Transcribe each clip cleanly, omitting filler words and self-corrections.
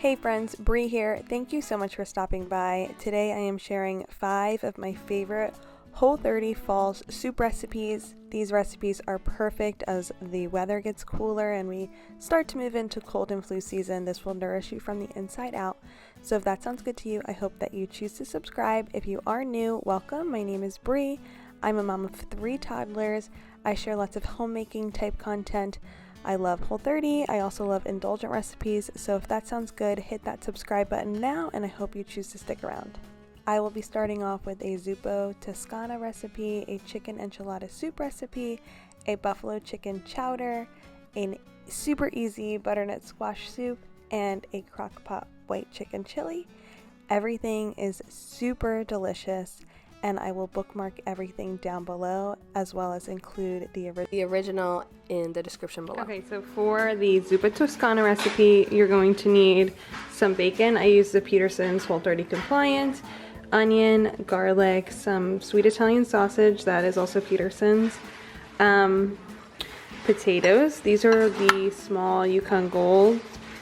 Hey friends, Bree here. Thank you so much for stopping by. Today I am sharing 5 of my favorite Whole30 fall soup recipes. These recipes are perfect as the weather gets cooler and we start to move into cold and flu season. This will nourish you from the inside out. So if that sounds good to you, I hope that you choose to subscribe. If you are new, welcome. My name is Bree. I'm a mom of 3 toddlers. I share lots of homemaking type content. I love Whole30. I also love indulgent recipes, so if that sounds good, hit that subscribe button now, and I hope you choose to stick around. I will be starting off with a Zuppa Toscana recipe, a chicken enchilada soup recipe, a buffalo chicken chowder, a super easy butternut squash soup, and a Crockpot white chicken chili. Everything is super delicious, and I will bookmark everything down below as well as include the original in the description below. Okay, so for the Zuppa Toscana recipe, you're going to need some bacon. I use the Peterson's Whole30 compliant, onion, garlic, some sweet Italian sausage, that is also Peterson's, potatoes. These are the small Yukon Gold.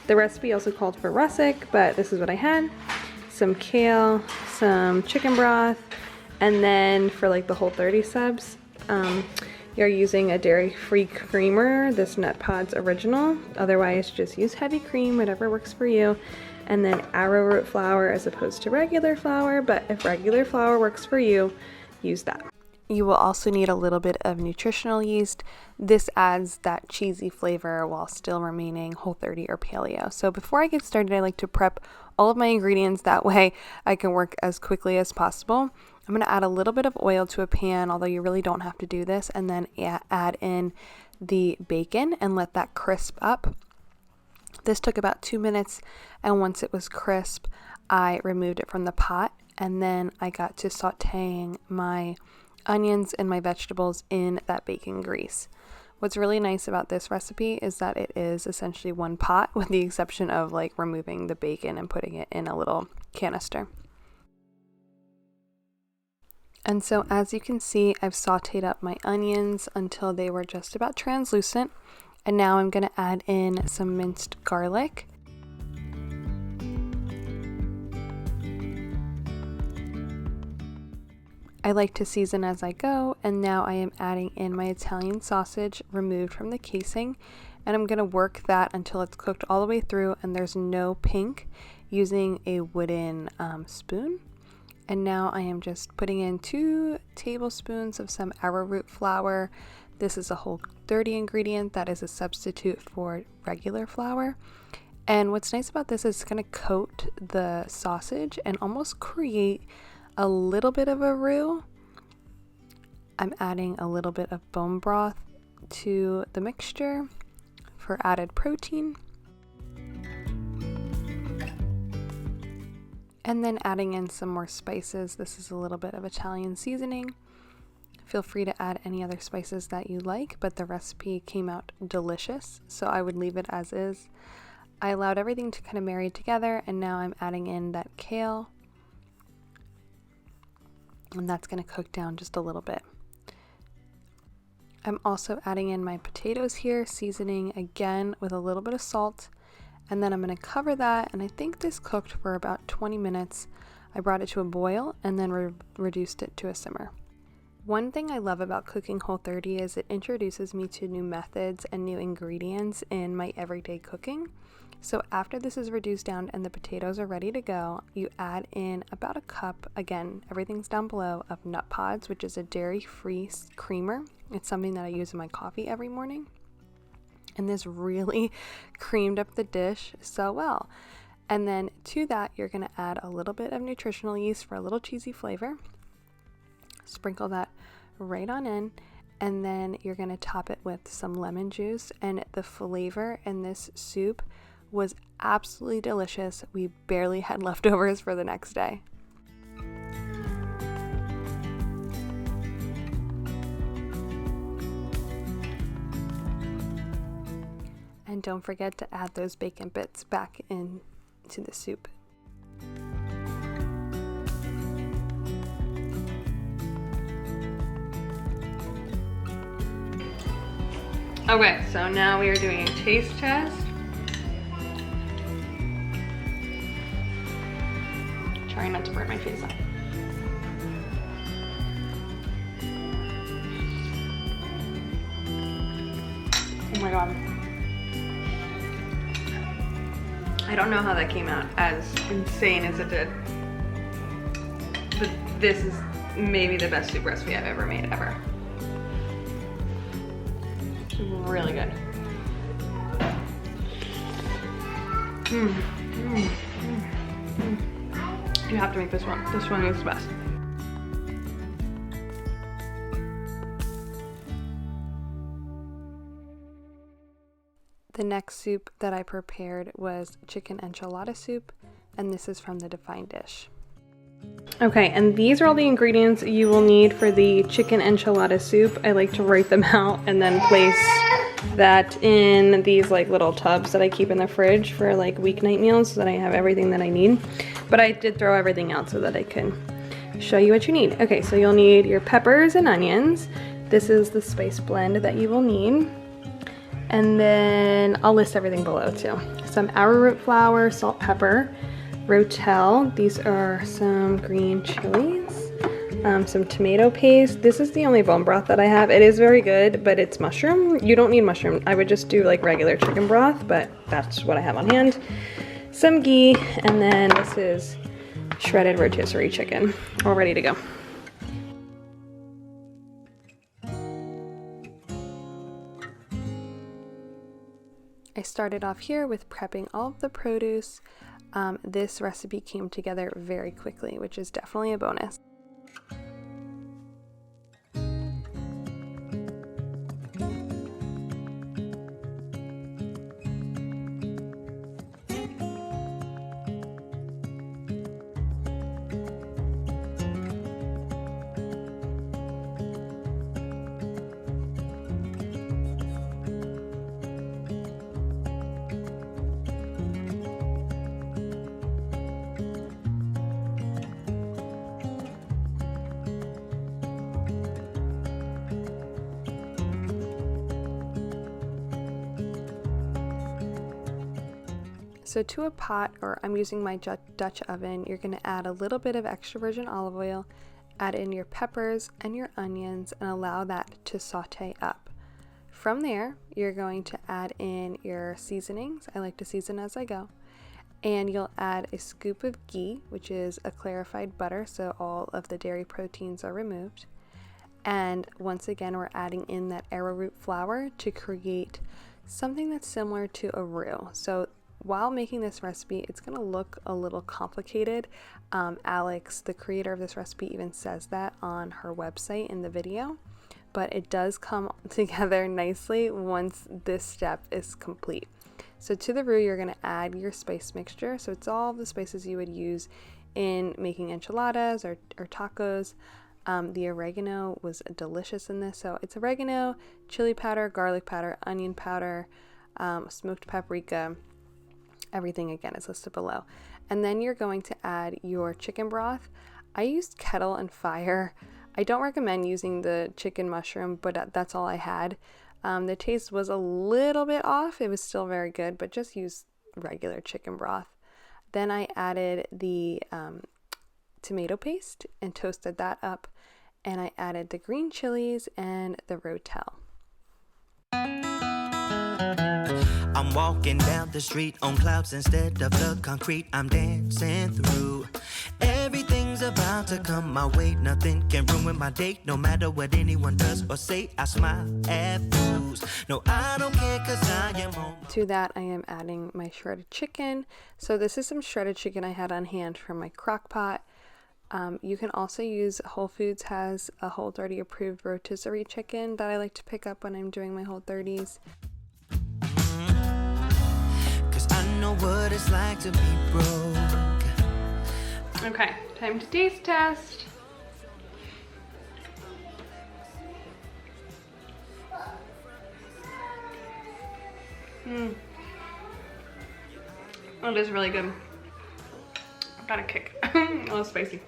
The recipe also called for russet, but this is what I had. Some kale, some chicken broth, and then for like the Whole30 subs, you're using a dairy-free creamer, this Nut Pods Original. Otherwise, just use heavy cream, whatever works for you. And then arrowroot flour as opposed to regular flour, but if regular flour works for you, use that. You will also need a little bit of nutritional yeast. This adds that cheesy flavor while still remaining Whole30 or paleo. So before I get started, I like to prep all of my ingredients, that way I can work as quickly as possible. I'm going to add a little bit of oil to a pan, although you really don't have to do this, and then add in the bacon and let that crisp up. This took about 2 minutes, and once it was crisp, I removed it from the pot, and then I got to sauteing my onions and my vegetables in that bacon grease. What's really nice about this recipe is that it is essentially one pot, with the exception of like removing the bacon and putting it in a little canister. And so as you can see, I've sauteed up my onions until they were just about translucent. And now I'm going to add in some minced garlic. I like to season as I go, and now I am adding in my Italian sausage removed from the casing, and I'm going to work that until it's cooked all the way through and there's no pink, using a wooden spoon. And now I am just putting in 2 tablespoons of some arrowroot flour. This is a Whole30 ingredient that is a substitute for regular flour. And what's nice about this is it's going to coat the sausage and almost create a little bit of a roux. I'm adding a little bit of bone broth to the mixture for added protein. And then adding in some more spices. This is a little bit of Italian seasoning. Feel free to add any other spices that you like, but the recipe came out delicious, so I would leave it as is. I allowed everything to kind of marry together, and now I'm adding in that kale. And that's going to cook down just a little bit. I'm also adding in my potatoes here, seasoning again with a little bit of salt. And then I'm going to cover that, and I think this cooked for about 20 minutes. I brought it to a boil and then reduced it to a simmer. One thing I love about cooking Whole30 is it introduces me to new methods and new ingredients in my everyday cooking. So after this is reduced down and the potatoes are ready to go, you add in about a cup, again, everything's down below, of Nut Pods, which is a dairy-free creamer. It's something that I use in my coffee every morning. And this really creamed up the dish so well. And then to that, you're going to add a little bit of nutritional yeast for a little cheesy flavor. Sprinkle that right on in. And then you're going to top it with some lemon juice. And the flavor in this soup was absolutely delicious. We barely had leftovers for the next day. And don't forget to add those bacon bits back into the soup. Okay, so now we are doing a taste test. Trying not to burn my face off. Oh my god. I don't know how that came out as insane as it did. But this is maybe the best soup recipe I've ever made, ever. It's really good. You have to make this one. This one is the best. The next soup that I prepared was chicken enchilada soup, and this is from the Defined Dish. Okay, and these are all the ingredients you will need for the chicken enchilada soup. I like to write them out and then place that in these like little tubs that I keep in the fridge for like weeknight meals so that I have everything that I need. But I did throw everything out so that I can show you what you need. Okay, so you'll need your peppers and onions. This is the spice blend that you will need. And then I'll list everything below too. Some arrowroot flour, salt, pepper, Rotel. These are some green chilies, some tomato paste. This is the only bone broth that I have. It is very good, but it's mushroom. You don't need mushroom. I would just do like regular chicken broth, but that's what I have on hand. Some ghee, and then this is shredded rotisserie chicken, all ready to go. I started off here with prepping all of the produce. This recipe came together very quickly, which is definitely a bonus. So to a pot, or I'm using my Dutch oven, you're going to add a little bit of extra virgin olive oil, add in your peppers and your onions, and allow that to saute up. From there, you're going to add in your seasonings. I like to season as I go. And you'll add a scoop of ghee, which is a clarified butter, so all of the dairy proteins are removed. And once again, we're adding in that arrowroot flour to create something that's similar to a roux. So while making this recipe, it's going to look a little complicated. Alex, the creator of this recipe, even says that on her website in the video, but it does come together nicely once this step is complete. So to the roux, you're going to add your spice mixture. So it's all the spices you would use in making enchiladas or tacos. The oregano was delicious in this. So it's oregano, chili powder, garlic powder, onion powder, smoked paprika. Everything again is listed below. And then you're going to add your chicken broth. I used kettle and fire. I don't recommend using the chicken mushroom, but that's all I had. The taste was a little bit off. It was still very good, but just use regular chicken broth. Then I added the tomato paste and toasted that up. And I added the green chilies and the Rotel. I'm walking down the street on clouds instead of the concrete I'm dancing through. Everything's about to come my way. Nothing can ruin my day, no matter what anyone does or say. I smile at fools. No, I don't care, cause I am home. To that, I am adding my shredded chicken. So this is some shredded chicken I had on hand from my Crockpot. You can also use, Whole Foods has a Whole30 approved rotisserie chicken that I like to pick up when I'm doing my Whole30s. Know what it's like to be broke. Okay, time to taste test. Oh, it is really good. I've got a kick. A little spicy.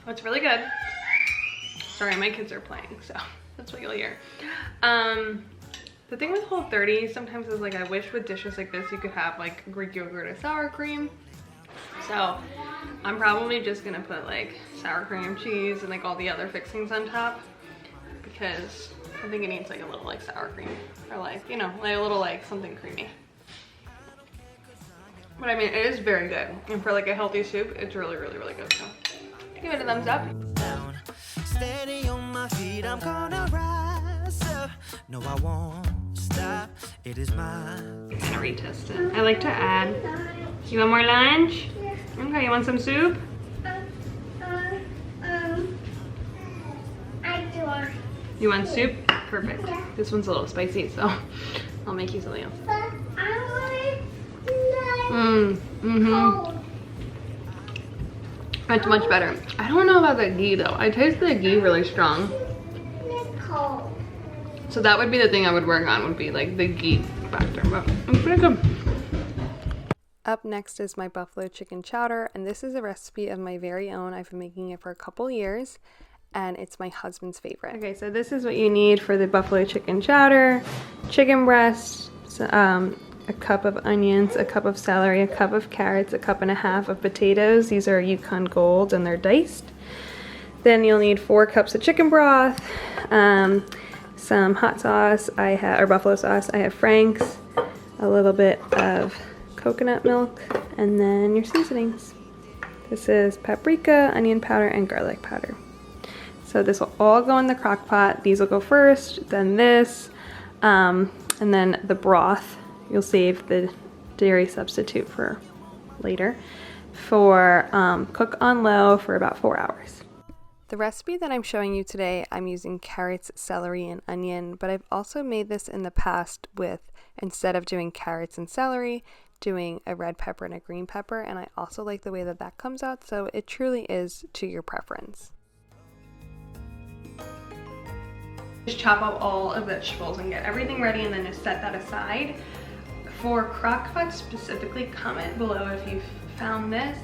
What's really good. Sorry, my kids are playing, so that's what you'll hear. The thing with Whole30 sometimes is like, I wish with dishes like this you could have like Greek yogurt or sour cream. So I'm probably just gonna put like sour cream, cheese, and like all the other fixings on top, because I think it needs like a little like sour cream, or like, you know, like a little like something creamy. But I mean, it is very good. And for like a healthy soup, it's really, really, really good. So give it a thumbs up. Steady on my feet, I'm gonna rise up. No, I won't stop. It is mine. I'm gonna retest it. I like to add. You want more lunch? Okay, you want some soup? I do. You want soup? Perfect. This one's a little spicy, so I'll make you something else. But I Mm-hmm. It's much better. I don't know about the ghee though. I taste the ghee really strong. cold. So that would be the thing I would work on, would be like the ghee factor, but it's pretty good. Up next is my buffalo chicken chowder, and this is a recipe of my very own. I've been making it for a couple years, and it's my husband's favorite. Okay, so this is what you need for the buffalo chicken chowder: chicken breast, a cup of onions, a cup of celery, a cup of carrots, a cup and a half of potatoes. These are Yukon Gold and they're diced. Then you'll need 4 cups of chicken broth, some hot sauce, or buffalo sauce. I have Frank's, a little bit of coconut milk, and then your seasonings. This is paprika, onion powder, and garlic powder. So this will all go in the crock pot. These will go first, then this, and then the broth. You'll save the dairy substitute for later. Cook on low for about 4 hours. The recipe that I'm showing you today, I'm using carrots, celery, and onion, but I've also made this in the past with, instead of doing carrots and celery, doing a red pepper and a green pepper, and I also like the way that that comes out, so it truly is to your preference. Just chop up all of the vegetables and get everything ready, and then just set that aside. For Crockpot specifically, comment below if you've found this.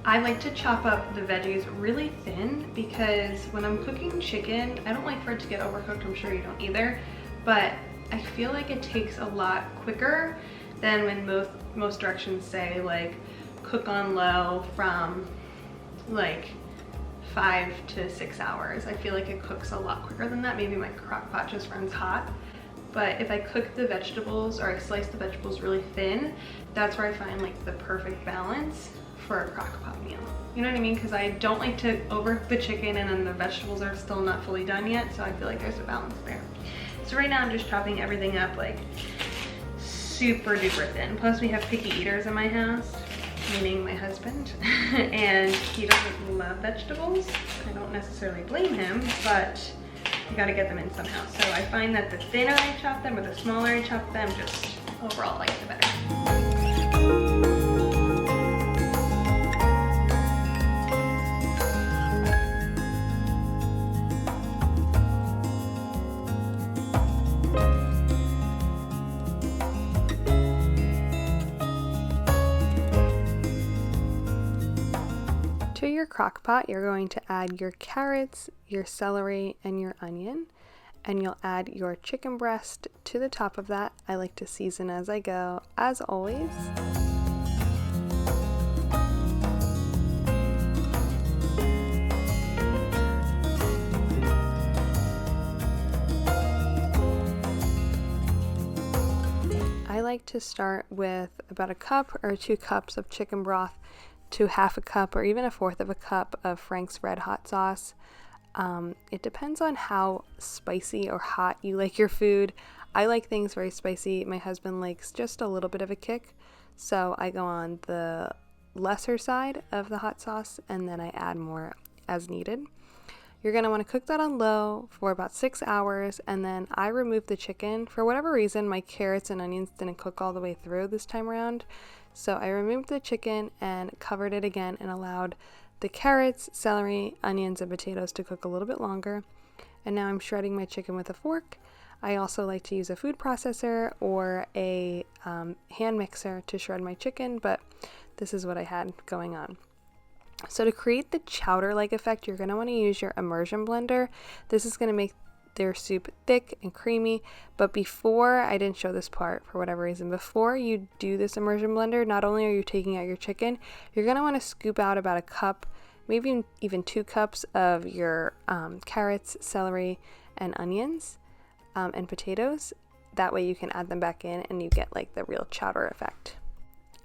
I like to chop up the veggies really thin, because when I'm cooking chicken, I don't like for it to get overcooked. I'm sure you don't either, but I feel like it takes a lot quicker than when most directions say like cook on low from like 5 to 6 hours. I feel like it cooks a lot quicker than that. Maybe my crock pot just runs hot. But if I cook the vegetables, or I slice the vegetables really thin, that's where I find like the perfect balance for a crock pot meal. You know what I mean? Because I don't like to overcook the chicken and then the vegetables are still not fully done yet, so I feel like there's a balance there. So right now I'm just chopping everything up like super duper thin. Plus we have picky eaters in my house, meaning my husband, and he doesn't love vegetables. I don't necessarily blame him, but you gotta get them in somehow. So I find that the thinner I chop them or the smaller I chop them, just overall like the better. To your crock pot, you're going to add your carrots, your celery, and your onion, and you'll add your chicken breast to the top of that. I like to season as I go, as always. I like to start with about a cup or 2 cups of chicken broth to half a cup or even 1/4 of a cup of Frank's Red Hot sauce. It depends on how spicy or hot you like your food. I like things very spicy. My husband likes just a little bit of a kick, so I go on the lesser side of the hot sauce and then I add more as needed. You're going to want to cook that on low for about 6 hours, and then I remove the chicken. For whatever reason, my carrots and onions didn't cook all the way through this time around, so I removed the chicken and covered it again and allowed the carrots, celery, onions, and potatoes to cook a little bit longer. And now I'm shredding my chicken with a fork. I also like to use a food processor or a hand mixer to shred my chicken, but this is what I had going on. So to create the chowder-like effect, you're going to want to use your immersion blender. This is going to make their soup thick and creamy. But before, I didn't show this part for whatever reason, before you do this immersion blender, not only are you taking out your chicken, you're going to want to scoop out about a cup, maybe even 2 cups of your carrots, celery, and onions and potatoes. That way you can add them back in and you get like the real chowder effect.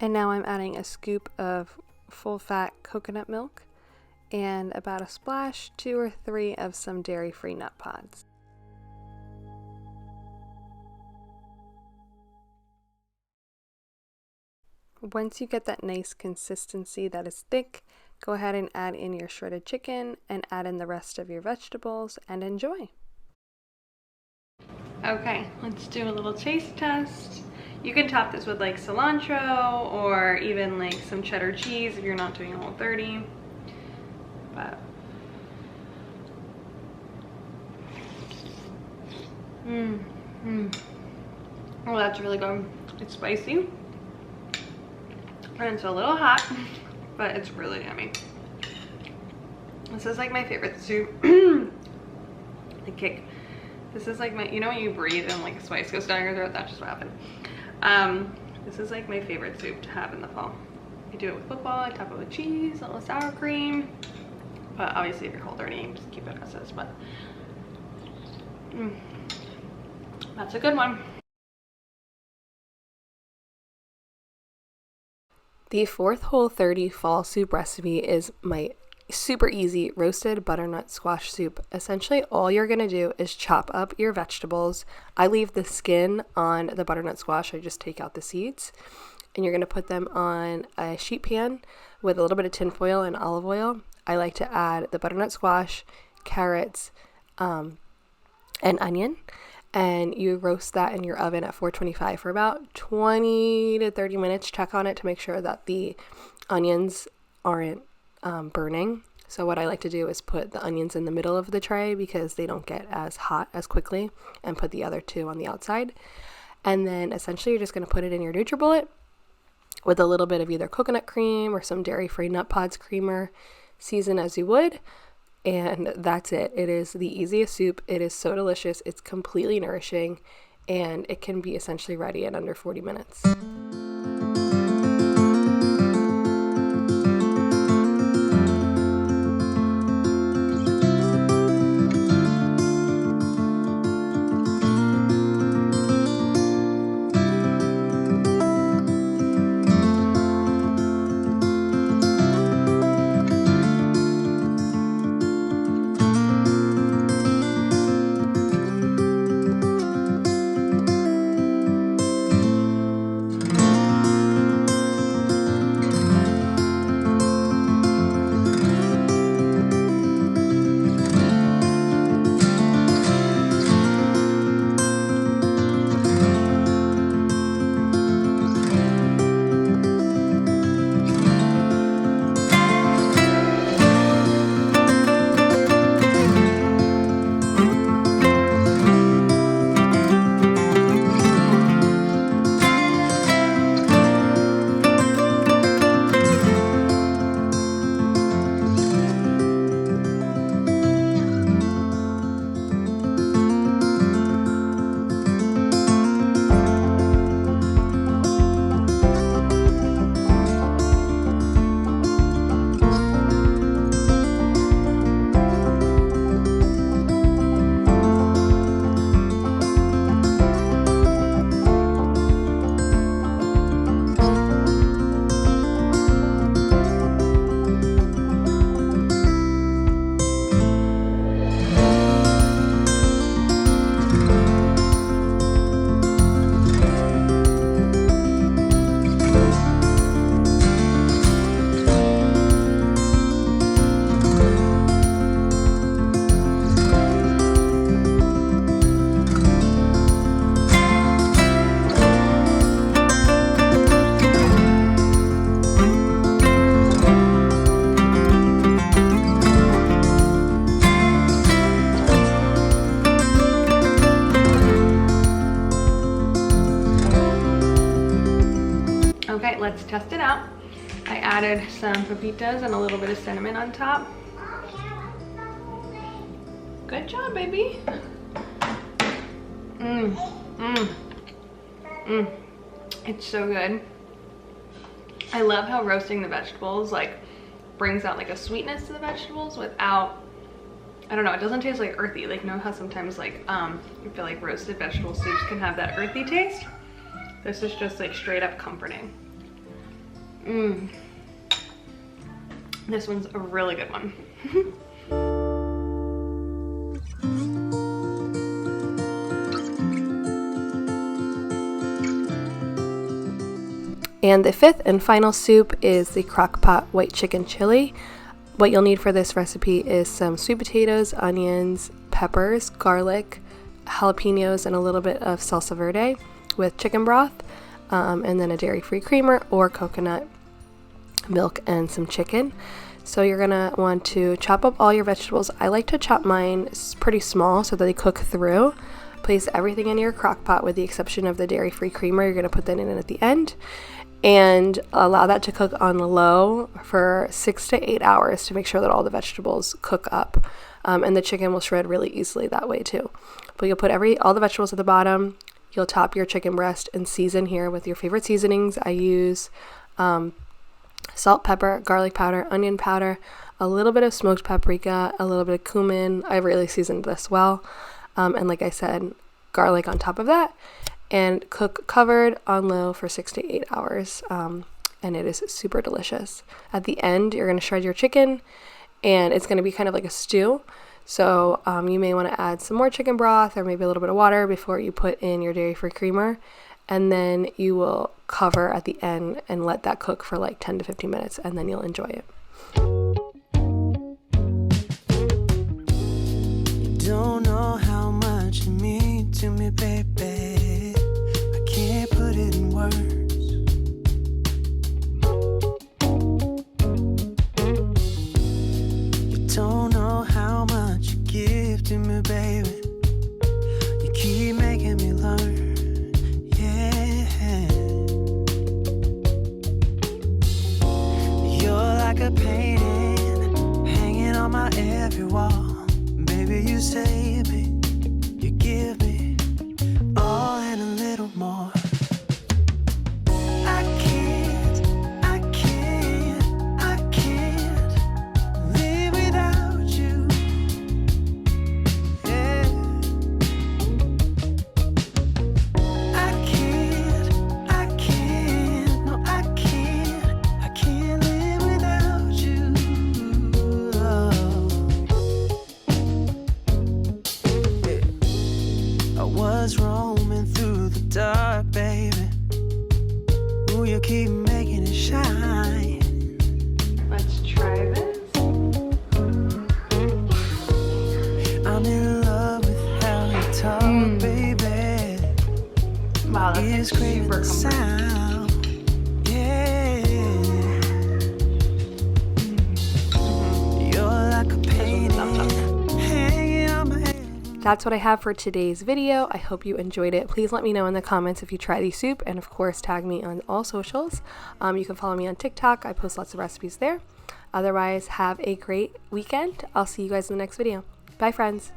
And now I'm adding a scoop of full fat coconut milk and about a splash, 2 or 3 of some dairy-free nut pods. Once you get that nice consistency that is thick, go ahead and add in your shredded chicken and add in the rest of your vegetables and enjoy. Okay, let's do a little taste test. You can top this with like cilantro or even like some cheddar cheese if you're not doing Whole30. But oh, that's really good. It's spicy and it's a little hot, but it's really yummy. This is like my favorite soup. The kick. This is like my, you know when you breathe and like spice goes down your throat? That's just what happened. This is like my favorite soup to have in the fall. I do it with football, I top it with cheese, a little sour cream. But obviously if you're Whole30, just keep it as is, but that's a good one. The 4th Whole30 fall soup recipe is my super easy roasted butternut squash soup. Essentially all you're going to do is chop up your vegetables. I leave the skin on the butternut squash. I just take out the seeds. And you're going to put them on a sheet pan with a little bit of tin foil and olive oil. I like to add the butternut squash, carrots, and onion. And you roast that in your oven at 425 for about 20 to 30 minutes. Check on it to make sure that the onions aren't burning. So what I like to do is put the onions in the middle of the tray because they don't get as hot as quickly, and put the other 2 on the outside. And then essentially you're just going to put it in your NutriBullet with a little bit of either coconut cream or some dairy-free nut pods creamer. Season as you would. And that's it. It is the easiest soup. It is so delicious. It's completely nourishing, and it can be essentially ready in under 40 minutes. let's test it out. I added some pepitas and a little bit of cinnamon on top. Good job, baby. It's so good. I love how roasting the vegetables like brings out like a sweetness to the vegetables without, I don't know, it doesn't taste like earthy. Like, you know how sometimes like I feel like roasted vegetable soups can have that earthy taste? This is just like straight up comforting. This one's a really good one. And the fifth and final soup is the Crockpot white chicken chili. What you'll need for this recipe is some sweet potatoes, onions, peppers, garlic, jalapenos, and a little bit of salsa verde with chicken broth, and then a dairy-free creamer or coconut milk and some chicken. So you're gonna want to chop up all your vegetables. I like to chop mine pretty small so that they cook through. Place everything in your crock pot with the exception of the dairy-free creamer. You're gonna put that in at the end and allow that to cook on low for 6 to 8 hours to make sure that all the vegetables cook up. And the chicken will shred really easily that way too. But you'll put all the vegetables at the bottom. You'll top your chicken breast and season here with your favorite seasonings. I use salt, pepper, garlic powder, onion powder, a little bit of smoked paprika, a little bit of cumin. I really seasoned this well. And like I said, garlic on top of that. And cook covered on low for 6 to 8 hours. And it is super delicious. At the end, you're going to shred your chicken, and it's going to be kind of like a stew. So you may want to add some more chicken broth or maybe a little bit of water before you put in your dairy-free creamer. And then you will cover at the end and let that cook for like 10 to 15 minutes, and then you'll enjoy it. You don't know how much you mean to me, baby. I can't put it in words. You don't know how much you give to me, baby. You keep making me learn. Like a painting hanging on my every wall. Baby, you save me, you give me all and a little more. I can't live without you. Yeah. I can't, no, I can't live without you. I was roaming through the dark, baby. Ooh, you keep making it shine. Let's try this. I'm in love with how you talk, baby. Wow, that's It's craving super the sound. Yeah. You're like a painting hanging on my head. That's what I have for today's video. I hope you enjoyed it. Please let me know in the comments if you try the soup, and of course tag me on all socials. You can follow me on TikTok. I post lots of recipes there. Otherwise, have a great weekend. I'll see you guys in the next video. Bye, friends.